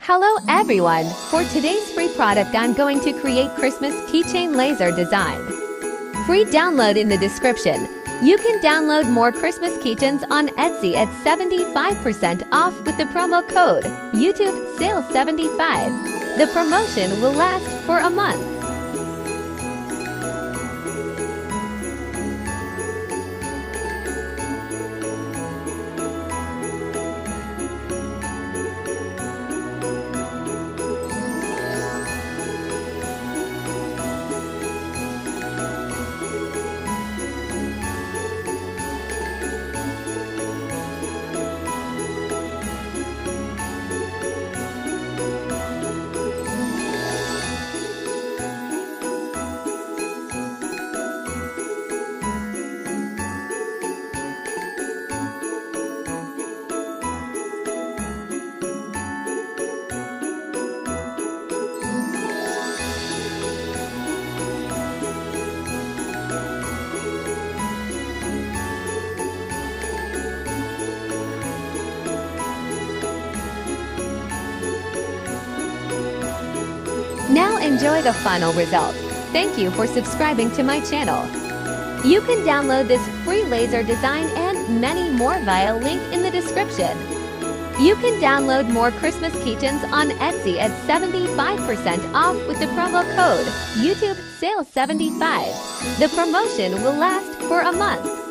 Hello everyone! For today's free product, I'm going to create Christmas keychain laser design. Free download in the description. You can download more Christmas keychains on Etsy at 75% off with the promo code YouTube Sale 75. The promotion will last for a month. Now enjoy the final result. Thank you for subscribing to my channel. You can download this free laser design and many more via link in the description. You can download more Christmas keychains on Etsy at 75% off with the promo code YouTube Sale 75. The promotion will last for a month.